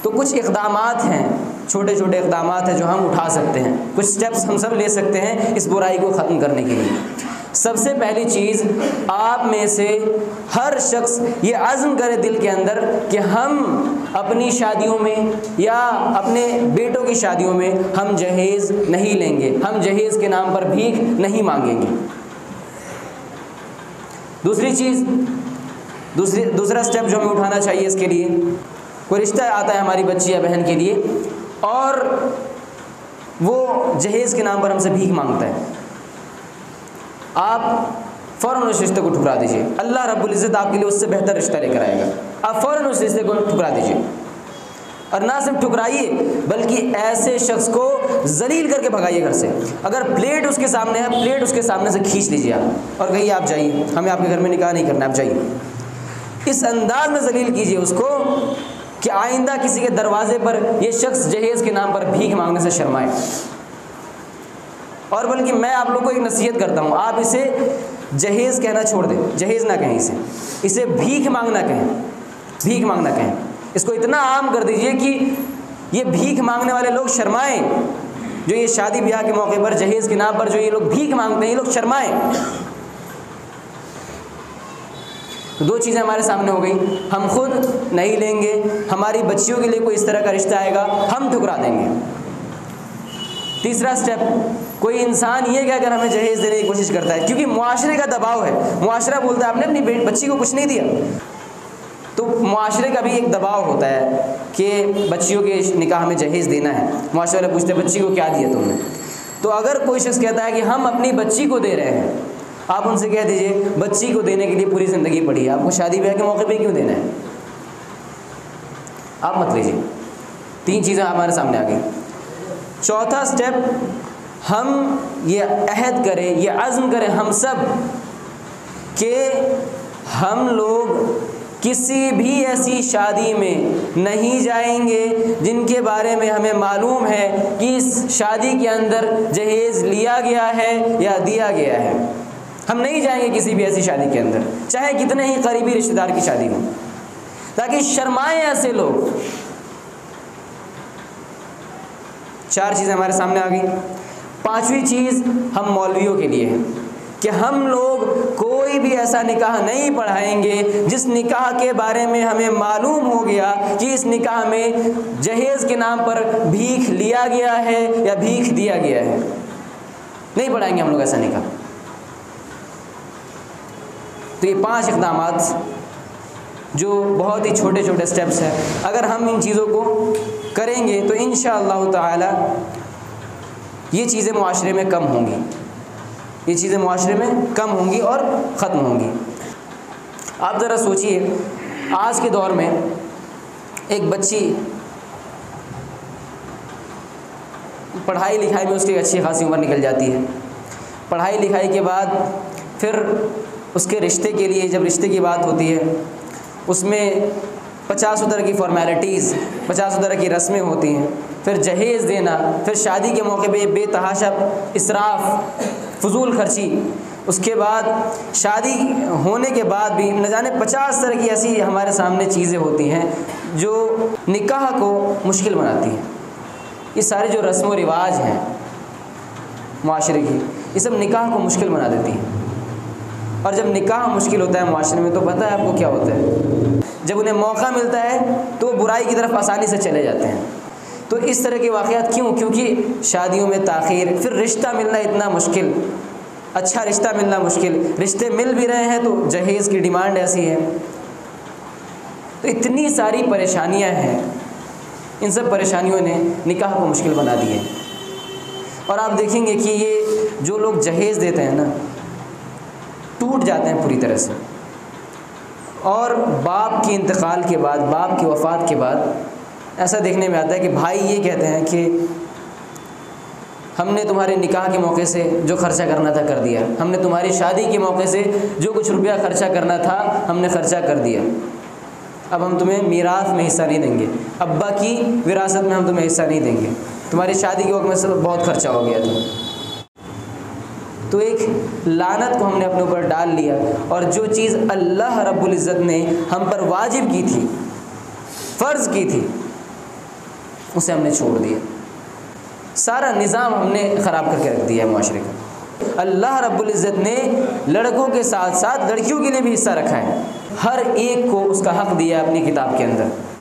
तो कुछ इक़दामात हैं, छोटे छोटे इक़दामात हैं जो हम उठा सकते हैं, कुछ स्टेप्स हम सब ले सकते हैं इस बुराई को ख़त्म करने के लिए। सबसे पहली चीज़, आप में से हर शख्स ये अज़्म करे दिल के अंदर कि हम अपनी शादियों में या अपने बेटों की शादियों में हम जहेज़ नहीं लेंगे, हम जहेज़ के नाम पर भीख नहीं मांगेंगे। दूसरी चीज़, दूसरा स्टेप जो हमें उठाना चाहिए इसके लिए, कोई रिश्ता आता है हमारी बच्ची या बहन के लिए और वो जहेज़ के नाम पर हमसे भीख मांगता है, आप फ़ौरन उस रिश्ते को ठुकरा दीजिए। अल्लाह रब्बुल इज़्ज़त आपके लिए उससे बेहतर रिश्ता लेकर आएगा। आप फ़ौरन उस रिश्ते को ठुकरा दीजिए, और ना सिर्फ ठुकराइए बल्कि ऐसे शख्स को जलील करके भगाइए घर से। अगर प्लेट उसके सामने है, प्लेट उसके सामने से खींच लीजिए आप और कहिए आप जाइए, हमें आपके घर में निकाह नहीं करना, आप जाइए। इस अंदाज में जलील कीजिए उसको कि आइंदा किसी के दरवाजे पर यह शख्स जहेज़ के नाम पर भीख मांगने से शर्माए। और बल्कि मैं आप लोगों को एक नसीहत करता हूँ, आप इसे जहेज़ कहना छोड़ दें, जहेज़ ना कहें, इसे भीख मांगना कहें, भीख मांगना कहें। इसको इतना आम कर दीजिए कि ये भीख मांगने वाले लोग शर्माएं, जो ये शादी ब्याह के मौके पर जहेज़ के नाम पर जो ये लोग भीख मांगते हैं, ये लोग शर्माएं। तो दो चीज़ें हमारे सामने हो गई, हम खुद नहीं लेंगे, हमारी बच्चियों के लिए कोई इस तरह का रिश्ता आएगा हम ठुकरा देंगे। तीसरा स्टेप, कोई इंसान ये कहकर हमें जहेज़ देने की कोशिश करता है क्योंकि मुआशरे का दबाव है, मुआशरा बोलता है आपने अपनी बच्ची को कुछ नहीं दिया, तो मुआशरे का भी एक दबाव होता है कि बच्चियों के निकाह में जहेज़ देना है। मुआशरे वाले पूछते हैं बच्ची को क्या दिया तुमने, तो अगर कोई शख्स कहता है कि हम अपनी बच्ची को दे रहे हैं, आप उनसे कह दीजिए बच्ची को देने के लिए पूरी ज़िंदगी पड़ी है, आपको शादी ब्याह के मौके पे क्यों देना है, आप मत लीजिए। तीन चीज़ें हमारे सामने आ गई। चौथा स्टेप, हम ये अहद करें, ये अज़्म करें हम सब कि हम लोग किसी भी ऐसी शादी में नहीं जाएंगे जिनके बारे में हमें मालूम है कि इस शादी के अंदर जहेज़ लिया गया है या दिया गया है। हम नहीं जाएंगे किसी भी ऐसी शादी के अंदर, चाहे कितने ही करीबी रिश्तेदार की शादी हो, ताकि शर्माएं ऐसे लोग। चार चीज़ें हमारे सामने आ गई। पांचवी चीज़ हम मौलवियों के लिए है कि हम लोग कोई भी ऐसा निकाह नहीं पढ़ाएंगे जिस निकाह के बारे में हमें मालूम हो गया कि इस निकाह में जहेज़ के नाम पर भीख लिया गया है या भीख दिया गया है। नहीं पढ़ाएंगे हम लोग ऐसा निकाह। तो ये 5 इक़दामात जो बहुत ही छोटे छोटे स्टेप्स हैं, अगर हम इन चीज़ों को करेंगे तो इंशाअल्लाह ताला ये चीज़ें मुआशरे में कम होंगी, ये चीज़ें मुआशरे में कम होंगी और ख़त्म होंगी। आप ज़रा सोचिए, आज के दौर में एक बच्ची पढ़ाई लिखाई में उसकी अच्छी खासी उम्र निकल जाती है, पढ़ाई लिखाई के बाद फिर उसके रिश्ते के लिए जब रिश्ते की बात होती है उसमें 50 तरह की फ़ॉर्मेलिटीज़, 50 तरह की रस्में होती हैं, फिर जहेज़ देना, फिर शादी के मौके पे बेतहाशा इसराफ़, फजूल खर्ची, उसके बाद शादी होने के बाद भी न जाने 50 तरह की ऐसी हमारे सामने चीज़ें होती हैं जो निकाह को मुश्किल बनाती हैं। ये सारे जो रस्म व रिवाज हैं मुआशरे की, ये सब निकाह को मुश्किल बना देती हैं। और जब निकाह मुश्किल होता है मुआशरे में तो पता है आपको क्या होता है, जब उन्हें मौका मिलता है तो बुराई की तरफ आसानी से चले जाते हैं। तो इस तरह के वाक़यात क्यों? क्योंकि शादियों में ताख़ीर, फिर रिश्ता मिलना इतना मुश्किल, अच्छा रिश्ता मिलना मुश्किल, रिश्ते मिल भी रहे हैं तो जहेज़ की डिमांड ऐसी है। तो इतनी सारी परेशानियां हैं, इन सब परेशानियों ने निकाह को मुश्किल बना दिया है। और आप देखेंगे कि ये जो लोग जहेज़ देते हैं ना, टूट जाते हैं पूरी तरह से। और बाप के इंतकाल के बाद, बाप की वफ़ात के बाद ऐसा देखने में आता है कि भाई ये कहते हैं कि हमने तुम्हारे निकाह के मौके से जो खर्चा करना था कर दिया, हमने तुम्हारी शादी के मौके से जो कुछ रुपया खर्चा करना था हमने खर्चा कर दिया, अब हम तुम्हें मीराथ में हिस्सा नहीं देंगे, अब्बा की विरासत में हम तुम्हें हिस्सा नहीं देंगे, तुम्हारी शादी के वक्त में सब बहुत खर्चा हो गया था। तो एक लानत को हमने अपने ऊपर डाल लिया, और जो चीज़ अल्लाह रब्बुल इज़्ज़त ने हम पर वाजिब की थी, फ़र्ज़ की थी, उसे हमने छोड़ दिया। सारा निज़ाम हमने ख़राब करके रख दिया है मुआशरे का। अल्लाह रब्बुल इज़्ज़त ने लड़कों के साथ साथ लड़कियों के लिए भी हिस्सा रखा है, हर एक को उसका हक़ दिया है अपनी किताब के अंदर।